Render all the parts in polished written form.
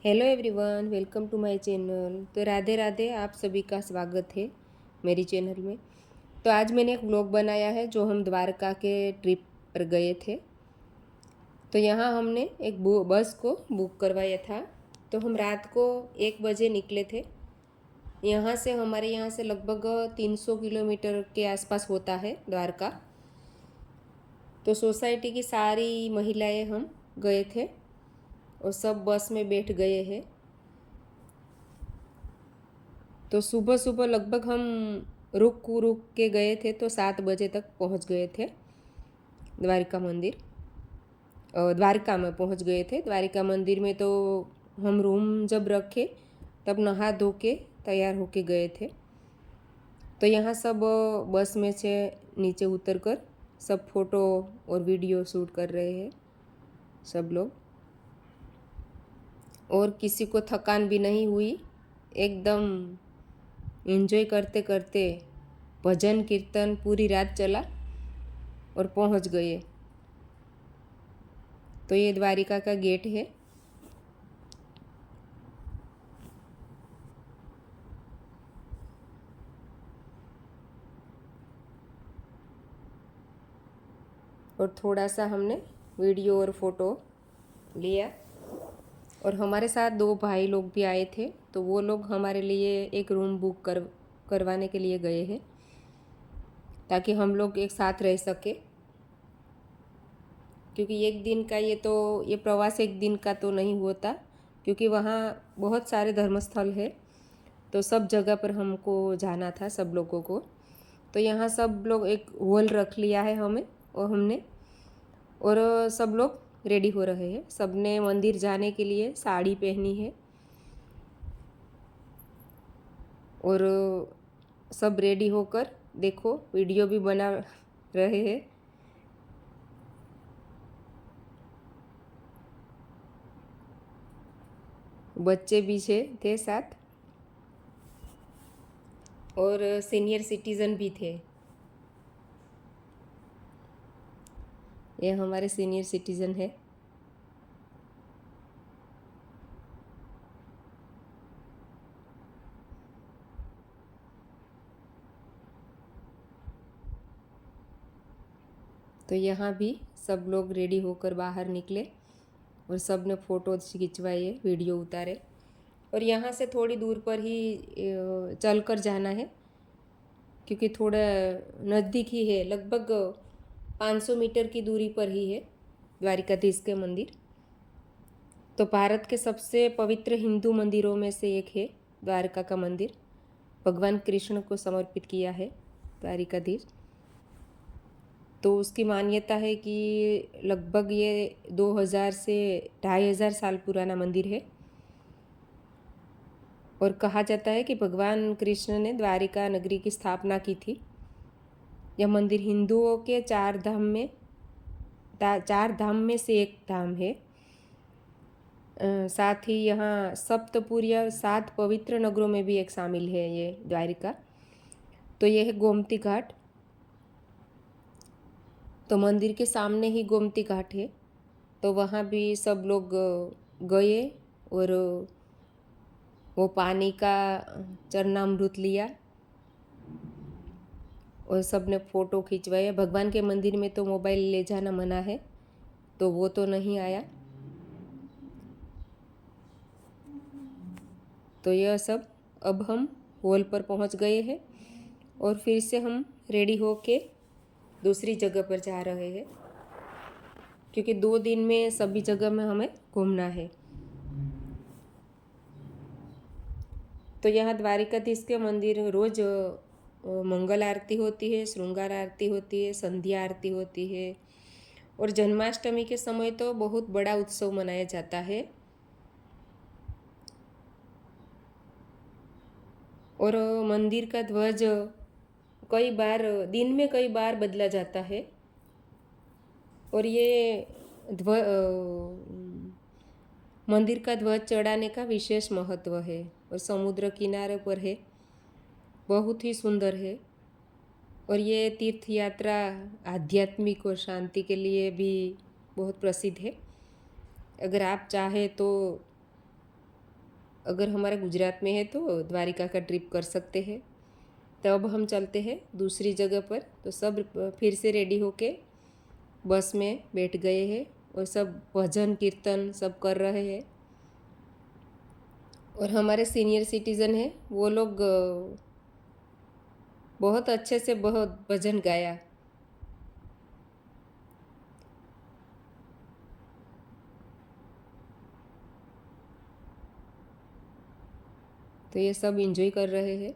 Hello everyone, welcome to my channel. तो राधे राधे, आप सभी का स्वागत है मेरी चैनल में। तो आज मैंने एक व्लॉग बनाया है जो हम द्वारका के ट्रिप पर गए थे। तो यहाँ हमने एक बस को बुक करवाया था। तो हम रात को 1 बजे निकले थे। हमारे यहाँ से लगभग 300 किलोमीटर के आसपास होता है द्वारका। तो सोसाइटी की सारी महिलाएं हम गए थे और सब बस में बैठ गए हैं। तो सुबह सुबह लगभग हम रुक रुक के गए थे, तो 7 बजे तक पहुंच गए थे द्वारका मंदिर। द्वारका में पहुंच गए थे। द्वारका मंदिर में तो हम रूम जब रखे तब नहा धो के तैयार होके गए थे। तो यहाँ सब बस में से नीचे उतर कर सब फोटो और वीडियो शूट कर रहे हैं सब लोग। और किसी को थकान भी नहीं हुई, एकदम एंजॉय करते करते भजन कीर्तन पूरी रात चला और पहुंच गए। तो ये द्वारिका का गेट है। और थोड़ा सा हमने वीडियो और फोटो लिया। और हमारे साथ 2 भाई लोग भी आए थे, तो वो लोग हमारे लिए एक रूम बुक करवाने के लिए गए हैं ताकि हम लोग एक साथ रह सके। क्योंकि एक दिन का ये प्रवास एक दिन का तो नहीं होता, क्योंकि वहाँ बहुत सारे धर्मस्थल है। तो सब जगह पर हमको जाना था सब लोगों को। तो यहाँ सब लोग एक हॉल रख लिया है हमने। और सब लोग रेडी हो रहे हैं। सबने मंदिर जाने के लिए साड़ी पहनी है और सब रेडी होकर देखो वीडियो भी बना रहे हैं। बच्चे भी थे साथ और सीनियर सिटीज़न भी थे। ये हमारे सीनियर सिटीज़न है। तो यहाँ भी सब लोग रेडी होकर बाहर निकले और सब ने फ़ोटो खिंचवाए, वीडियो उतारे। और यहाँ से थोड़ी दूर पर ही चल कर जाना है, क्योंकि थोड़ा नज़दीक ही है। लगभग 500 मीटर की दूरी पर ही है द्वारिकाधीश के मंदिर। तो भारत के सबसे पवित्र हिंदू मंदिरों में से एक है द्वारका का मंदिर। भगवान कृष्ण को समर्पित किया है द्वारिकाधीश। तो उसकी मान्यता है कि लगभग ये 2000 से 2500 साल पुराना मंदिर है। और कहा जाता है कि भगवान कृष्ण ने द्वारिका नगरी की स्थापना की थी। यह मंदिर हिंदुओं के 4 धाम में से एक धाम है। साथ ही यहाँ सप्तपुरी 7 पवित्र नगरों में भी एक शामिल है ये द्वारिका। तो यह है गोमती घाट। तो मंदिर के सामने ही गोमती घाट है। तो वहाँ भी सब लोग गए और वो पानी का चरणामृत लिया और सब ने फ़ोटो खिंचवाए। भगवान के मंदिर में तो मोबाइल ले जाना मना है, तो वो तो नहीं आया। तो यह सब अब हम हॉल पर पहुंच गए हैं और फिर से हम रेडी होके दूसरी जगह पर जा रहे हैं, क्योंकि 2 दिन में सभी जगह में हमें घूमना है। तो यहाँ द्वारिकाधीश के मंदिर रोज़ मंगल आरती होती है, श्रृंगार आरती होती है, संध्या आरती होती है। और जन्माष्टमी के समय तो बहुत बड़ा उत्सव मनाया जाता है। और मंदिर का ध्वज कई बार बदला जाता है। और ये मंदिर का ध्वज चढ़ाने का विशेष महत्व है और समुद्र किनारे पर है, बहुत ही सुंदर है। और ये तीर्थ यात्रा आध्यात्मिक और शांति के लिए भी बहुत प्रसिद्ध है। अगर आप चाहे तो अगर हमारा गुजरात में है तो द्वारिका का ट्रिप कर सकते हैं। तो अब हम चलते हैं दूसरी जगह पर। तो सब फिर से रेडी होके बस में बैठ गए हैं और सब भजन कीर्तन सब कर रहे हैं। और हमारे सीनियर सिटीज़न हैं वो लोग बहुत अच्छे से बहुत भजन गाया। तो ये सब एंजॉय कर रहे हैं।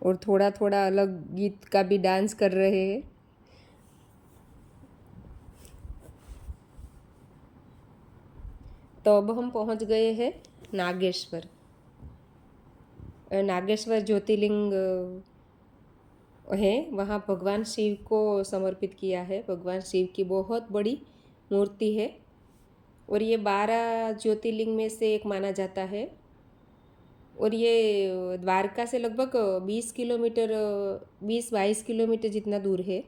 और थोड़ा थोड़ा अलग गीत का भी डांस कर रहे हैं। तो अब हम पहुंच गए हैं नागेश्वर। नागेश्वर ज्योतिर्लिंग है, वहाँ भगवान शिव को समर्पित किया है। भगवान शिव की बहुत बड़ी मूर्ति है और ये 12 ज्योतिर्लिंग में से एक माना जाता है। और ये द्वारका से लगभग 20 किलोमीटर 20-22 किलोमीटर जितना दूर है।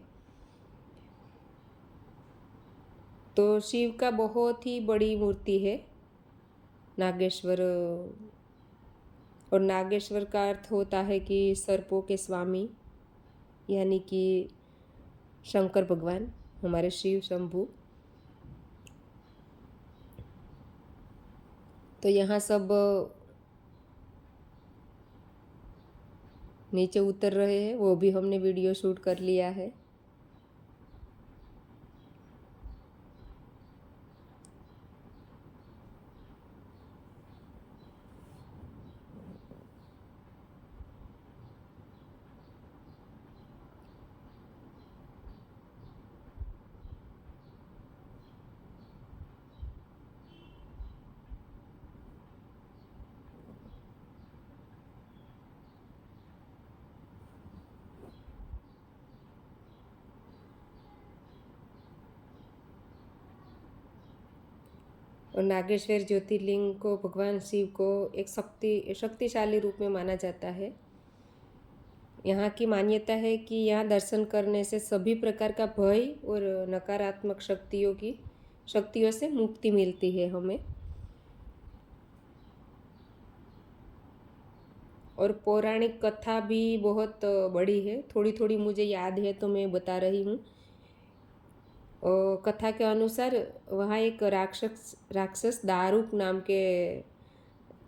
तो शिव का बहुत ही बड़ी मूर्ति है नागेश्वर। और नागेश्वर का अर्थ होता है कि सर्पों के स्वामी, यानी कि शंकर भगवान, हमारे शिव शंभू। तो यहाँ सब नीचे उतर रहे हैं, वो भी हमने वीडियो शूट कर लिया है। और नागेश्वर ज्योतिर्लिंग को भगवान शिव को एक शक्तिशाली रूप में माना जाता है। यहाँ की मान्यता है कि यहाँ दर्शन करने से सभी प्रकार का भय और नकारात्मक शक्तियों से मुक्ति मिलती है हमें। और पौराणिक कथा भी बहुत बड़ी है, थोड़ी थोड़ी मुझे याद है तो मैं बता रही हूँ। कथा के अनुसार वहाँ एक राक्षस दारूक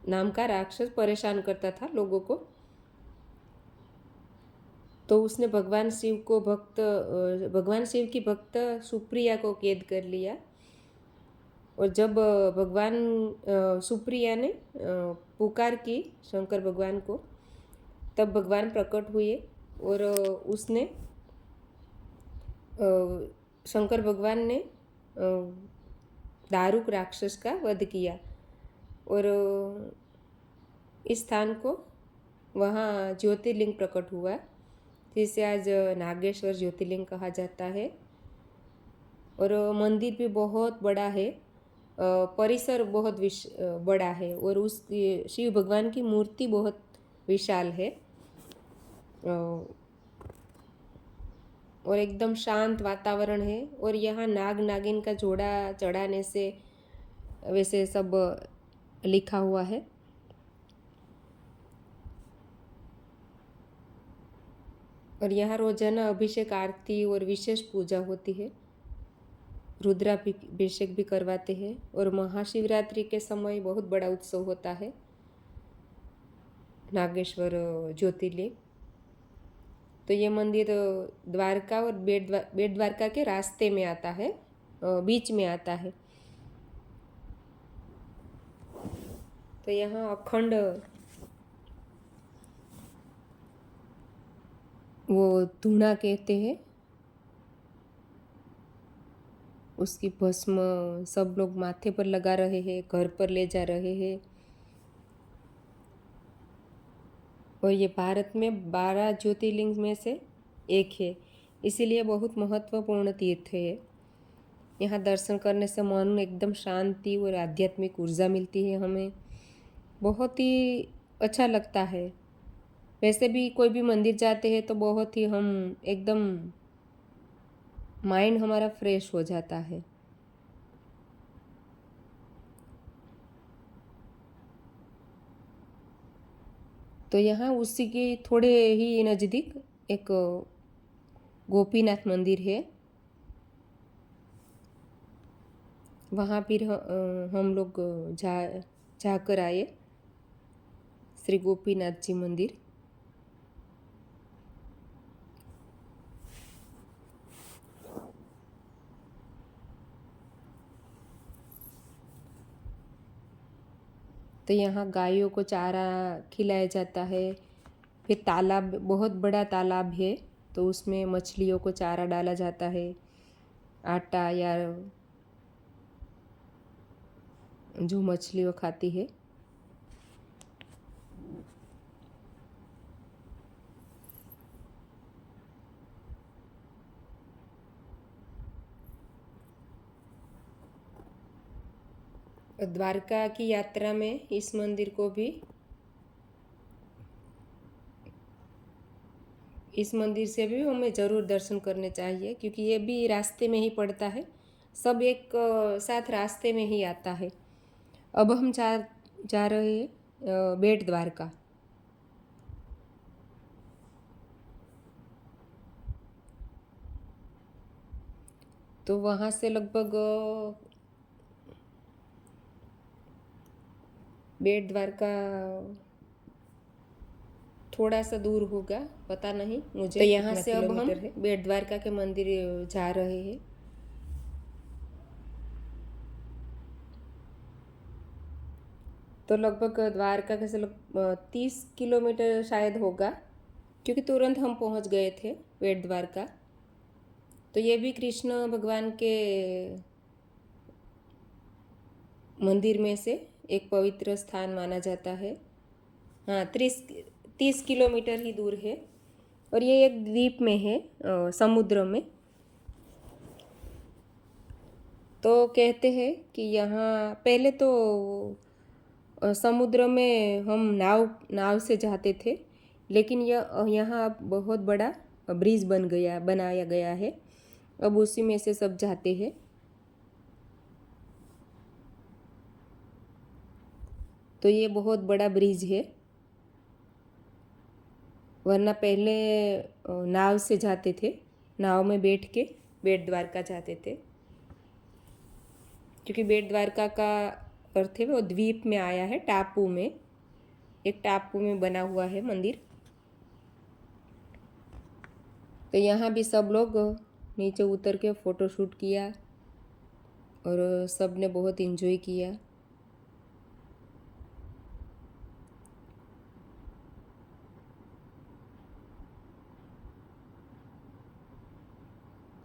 नाम का राक्षस परेशान करता था लोगों को। तो उसने भगवान शिव की भक्त सुप्रिया को कैद कर लिया। और जब भगवान सुप्रिया ने पुकार की शंकर भगवान को, तब भगवान प्रकट हुए और उसने शंकर भगवान ने दारुक राक्षस का वध किया। और इस स्थान को वहाँ ज्योतिर्लिंग प्रकट हुआ, जिसे आज नागेश्वर ज्योतिर्लिंग कहा जाता है। और मंदिर भी बहुत बड़ा है, परिसर बहुत बड़ा है और उस शिव भगवान की मूर्ति बहुत विशाल है। और एकदम शांत वातावरण है। और यहाँ नाग नागिन का जोड़ा चढ़ाने से वैसे सब लिखा हुआ है। और यहाँ रोजाना अभिषेक, आरती और विशेष पूजा होती है। रुद्राभिषेक भी करवाते हैं। और महाशिवरात्रि के समय बहुत बड़ा उत्सव होता है नागेश्वर ज्योतिर्लिंग। तो ये मंदिर द्वारका और बेट द्वारका के रास्ते में आता है, बीच में आता है। तो यहाँ अखंड वो धूना कहते हैं, उसकी भस्म सब लोग माथे पर लगा रहे हैं, घर पर ले जा रहे हैं। और ये भारत में 12 ज्योतिर्लिंग में से एक है, इसीलिए बहुत महत्वपूर्ण तीर्थ है। यहाँ दर्शन करने से मन एकदम शांति और आध्यात्मिक ऊर्जा मिलती है हमें, बहुत ही अच्छा लगता है। वैसे भी कोई भी मंदिर जाते हैं तो बहुत ही हम एकदम माइंड हमारा फ्रेश हो जाता है। तो यहाँ उसी के थोड़े ही नज़दीक एक गोपीनाथ मंदिर है। वहाँ फिर हम लोग जाकर आए श्री गोपीनाथ जी मंदिर। तो यहाँ गायों को चारा खिलाया जाता है। फिर तालाब, बहुत बड़ा तालाब है, तो उसमें मछलियों को चारा डाला जाता है, आटा या जो मछलियाँ खाती है। द्वारका की यात्रा में इस मंदिर को भी, इस मंदिर से भी हमें ज़रूर दर्शन करने चाहिए, क्योंकि ये भी रास्ते में ही पड़ता है। सब एक साथ रास्ते में ही आता है। अब हम जा रहे हैं बेट द्वारका। तो वहाँ से लगभग बेट द्वारका थोड़ा सा दूर होगा, पता नहीं मुझे। तो यहाँ से अब हम बेट द्वारका के मंदिर जा रहे हैं। तो लगभग द्वारका के से 30 किलोमीटर शायद होगा, क्योंकि तुरंत हम पहुँच गए थे बेट द्वारका। तो ये भी कृष्ण भगवान के मंदिर में से एक पवित्र स्थान माना जाता है। हाँ, 30 किलोमीटर ही दूर है, और ये एक द्वीप में है, समुद्र में। तो कहते हैं कि यहाँ पहले तो समुद्र में हम नाव से जाते थे, लेकिन यहाँ अब बहुत बड़ा ब्रिज बनाया गया है। अब उसी में से सब जाते हैं। तो ये बहुत बड़ा ब्रिज है, वरना पहले नाव से जाते थे, नाव में बैठ के बेट द्वारका जाते थे। क्योंकि बेट द्वारका का अर्थ है वो द्वीप में आया है, टापू में, एक टापू में बना हुआ है मंदिर। तो यहाँ भी सब लोग नीचे उतर के फ़ोटो शूट किया, और सब ने बहुत इन्जॉय किया।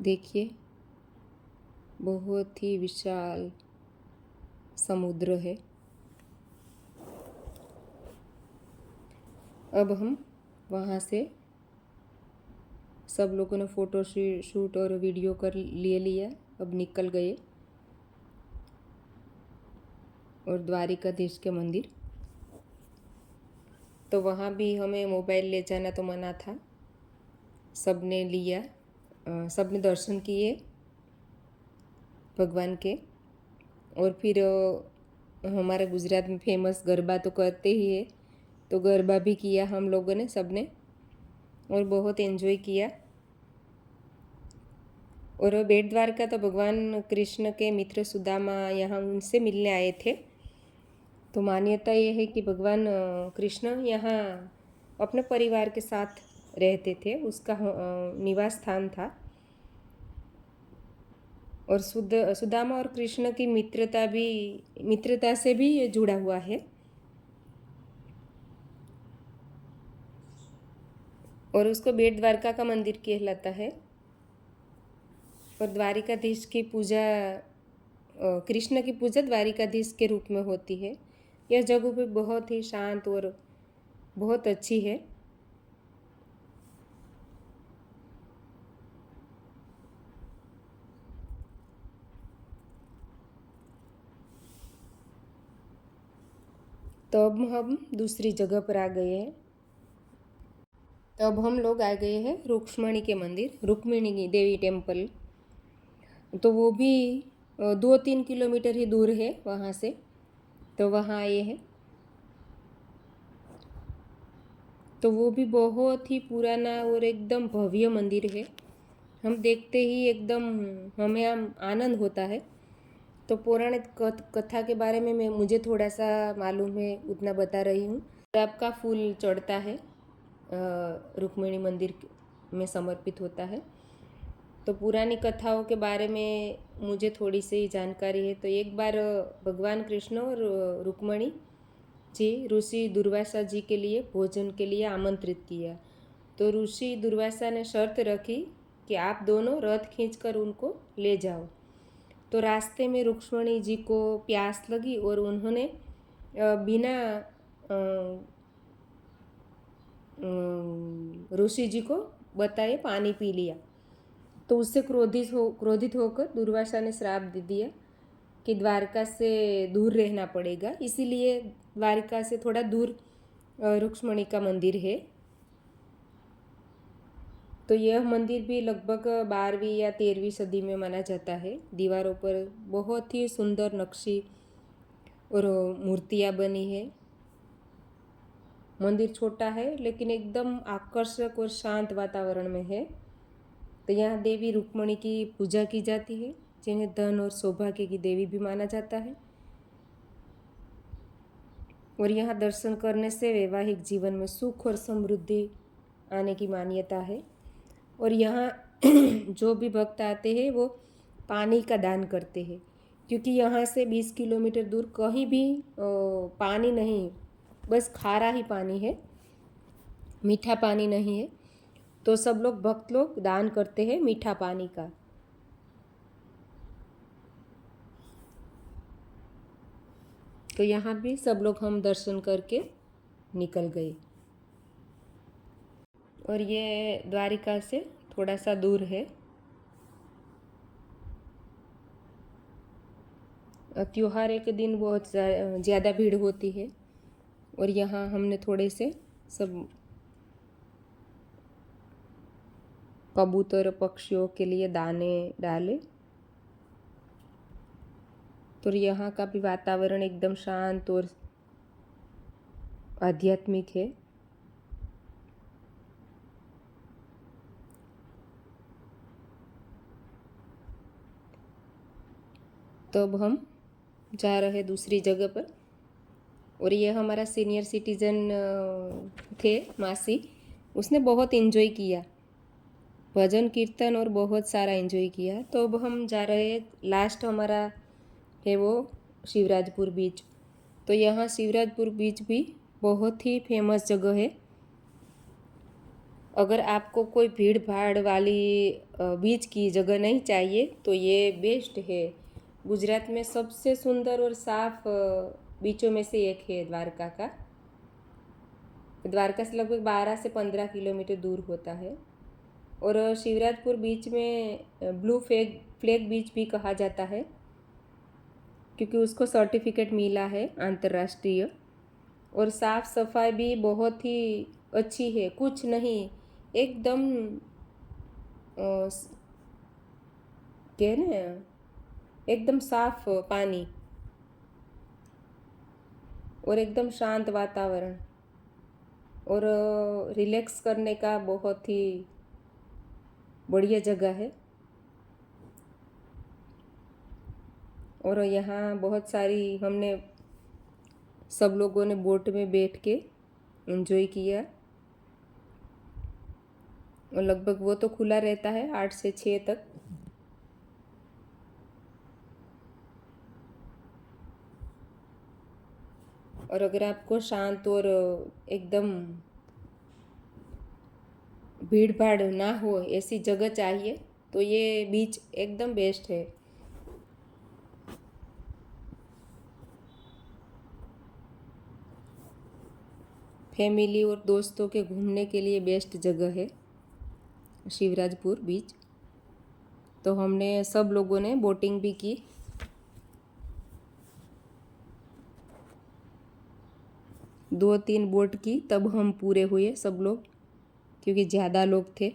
देखिए, बहुत ही विशाल समुद्र है। अब हम वहाँ से सब लोगों ने फ़ोटो शूट और वीडियो कर लिया। अब निकल गए और द्वारिकाधीश के मंदिर। तो वहाँ भी हमें मोबाइल ले जाना तो मना था, सब ने लिया, सब ने दर्शन किए भगवान के। और फिर हमारे गुजरात में फेमस गरबा तो करते ही है, तो गरबा भी किया हम लोगों ने, सब ने, और बहुत एंजॉय किया। और बेट द्वारका तो भगवान कृष्ण के मित्र सुदामा यहाँ उनसे मिलने आए थे। तो मान्यता ये है कि भगवान कृष्ण यहाँ अपने परिवार के साथ रहते थे, उसका निवास स्थान था। और सुदामा और कृष्ण की मित्रता से भी ये जुड़ा हुआ है। और उसको बेट द्वारका का मंदिर कहलाता है। और द्वारिकाधीश की पूजा, कृष्ण की पूजा द्वारिकाधीश के रूप में होती है। यह जगह भी बहुत ही शांत और बहुत अच्छी है। तो अब हम दूसरी जगह पर आ गए हैं। तो अब हम लोग आ गए हैं रुक्मणी के मंदिर, रुक्मिणी देवी टेम्पल। तो वो भी 2-3 किलोमीटर ही दूर है वहाँ से। तो वहाँ आए हैं। तो वो भी बहुत ही पुराना और एकदम भव्य मंदिर है। हम देखते ही एकदम हमें आनंद होता है। तो पौराणिक कथा के बारे में मुझे थोड़ा सा मालूम है, उतना बता रही हूँ। गुलाब का फूल चढ़ता है, रुक्मिणी मंदिर में समर्पित होता है। तो पुरानी कथाओं के बारे में मुझे थोड़ी सी जानकारी है। तो एक बार भगवान कृष्ण और रुक्मिणी जी ऋषि दुर्वासा जी के लिए भोजन के लिए आमंत्रित किया। तो ऋषि दुर्वासा ने शर्त रखी कि आप दोनों रथ खींचकर उनको ले जाओ। तो रास्ते में रुक्मिणी जी को प्यास लगी और उन्होंने बिना ऋषि जी को बताए पानी पी लिया। तो उससे क्रोधित होकर दुर्वासा ने श्राप दे दिया कि द्वारका से दूर रहना पड़ेगा। इसीलिए द्वारका से थोड़ा दूर रुक्मिणी का मंदिर है। तो यह मंदिर भी लगभग 12वीं या 13वीं सदी में माना जाता है। दीवारों पर बहुत ही सुंदर नक्शी और मूर्तियाँ बनी है। मंदिर छोटा है लेकिन एकदम आकर्षक और शांत वातावरण में है। तो यहाँ देवी रुक्मिणी की पूजा की जाती है, जिन्हें धन और सौभाग्य की देवी भी माना जाता है। और यहाँ दर्शन करने से वैवाहिक जीवन में सुख और समृद्धि आने की मान्यता है। और यहाँ जो भी भक्त आते हैं वो पानी का दान करते हैं, क्योंकि यहाँ से 20 किलोमीटर दूर कहीं भी पानी नहीं, बस खारा ही पानी है, मीठा पानी नहीं है। तो सब लोग भक्त लोग दान करते हैं मीठा पानी का। तो यहाँ भी सब लोग हम दर्शन करके निकल गए। और ये द्वारिका से थोड़ा सा दूर है। त्योहार के दिन बहुत ज़्यादा भीड़ होती है। और यहाँ हमने थोड़े से सब कबूतर पक्षियों के लिए दाने डाले। तो यहाँ का भी वातावरण एकदम शांत और आध्यात्मिक है। तो अब हम जा रहे हैं दूसरी जगह पर। और ये हमारा सीनियर सिटीज़न थे मासी, उसने बहुत इन्जॉय किया, भजन कीर्तन और बहुत सारा एंजॉय किया। तो अब हम जा रहे हैं, लास्ट हमारा है वो शिवराजपुर बीच। तो यहाँ शिवराजपुर बीच भी बहुत ही फेमस जगह है। अगर आपको कोई भीड़ भाड़ वाली बीच की जगह नहीं चाहिए तो ये बेस्ट है। गुजरात में सबसे सुंदर और साफ बीचों में से एक है द्वारका का। द्वारका से लगभग 12 से 15 किलोमीटर दूर होता है। और शिवराजपुर बीच में ब्लू फ्लैग बीच भी कहा जाता है, क्योंकि उसको सर्टिफिकेट मिला है अंतर्राष्ट्रीय। और साफ़ सफाई भी बहुत ही अच्छी है, कुछ नहीं, एकदम क्या ना, एकदम साफ पानी और एकदम शांत वातावरण और रिलैक्स करने का बहुत ही बढ़िया जगह है। और यहाँ बहुत सारी हमने सब लोगों ने बोट में बैठ के एंजॉय किया। और लगभग वो तो खुला रहता है 8 से 6 तक। और अगर आपको शांत और एकदम भीड़ भाड़ ना हो ऐसी जगह चाहिए तो ये बीच एकदम बेस्ट है। फैमिली और दोस्तों के घूमने के लिए बेस्ट जगह है शिवराजपुर बीच। तो हमने सब लोगों ने बोटिंग भी की। 2-3 बोट की, तब हम पूरे हुए सब लोग। क्योंकि ज़्यादा लोग थे।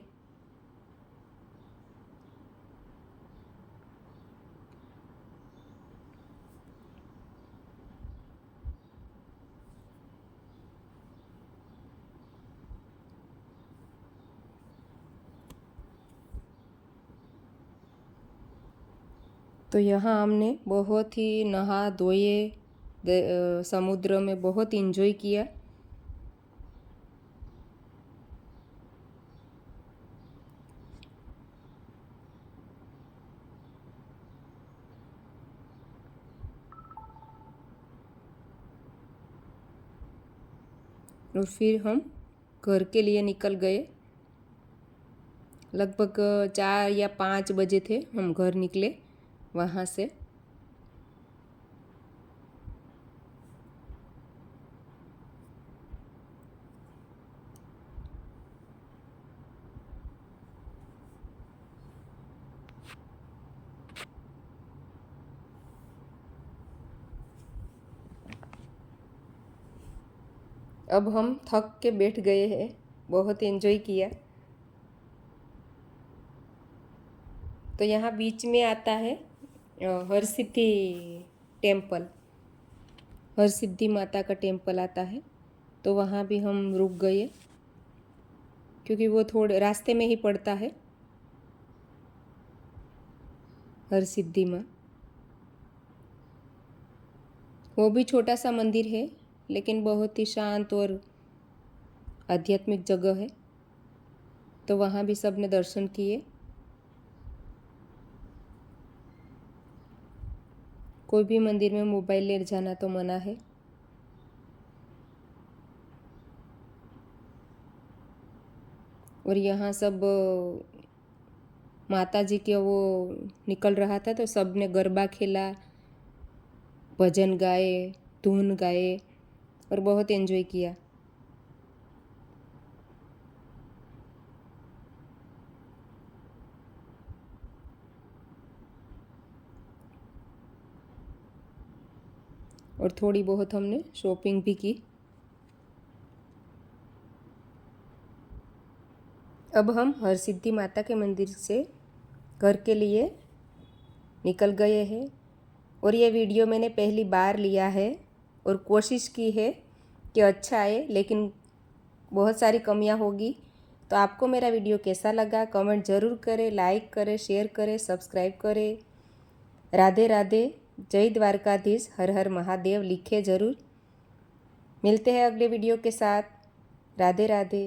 तो यहाँ हमने बहुत ही नहा धोए, समुद्र में बहुत इंजॉय किया। और फिर हम घर के लिए निकल गए। लगभग 4 या 5 बजे थे हम घर निकले वहाँ से। अब हम थक के बैठ गए हैं, बहुत एंजॉय किया। तो यहाँ बीच में आता है हरसिद्धि टेम्पल, हरसिद्धि माता का टेम्पल आता है। तो वहाँ भी हम रुक गए क्योंकि वो थोड़े रास्ते में ही पड़ता है, हरसिद्धि माँ। वो भी छोटा सा मंदिर है लेकिन बहुत ही शांत और आध्यात्मिक जगह है। तो वहाँ भी सबने दर्शन किए। कोई भी मंदिर में मोबाइल ले जाना तो मना है। और यहाँ सब माता जी के वो निकल रहा था तो सब ने गरबा खेला, भजन गाए, धुन गाए और बहुत एंजॉय किया। और थोड़ी बहुत हमने शॉपिंग भी की। अब हम हरसिद्धि माता के मंदिर से घर के लिए निकल गए हैं। और ये वीडियो मैंने पहली बार लिया है और कोशिश की है कि अच्छा आए, लेकिन बहुत सारी कमियां होगी। तो आपको मेरा वीडियो कैसा लगा कमेंट ज़रूर करें, लाइक करें, शेयर करें, सब्सक्राइब करें। राधे राधे, जय द्वारकाधीश, हर हर महादेव लिखे ज़रूर। मिलते हैं अगले वीडियो के साथ। राधे राधे।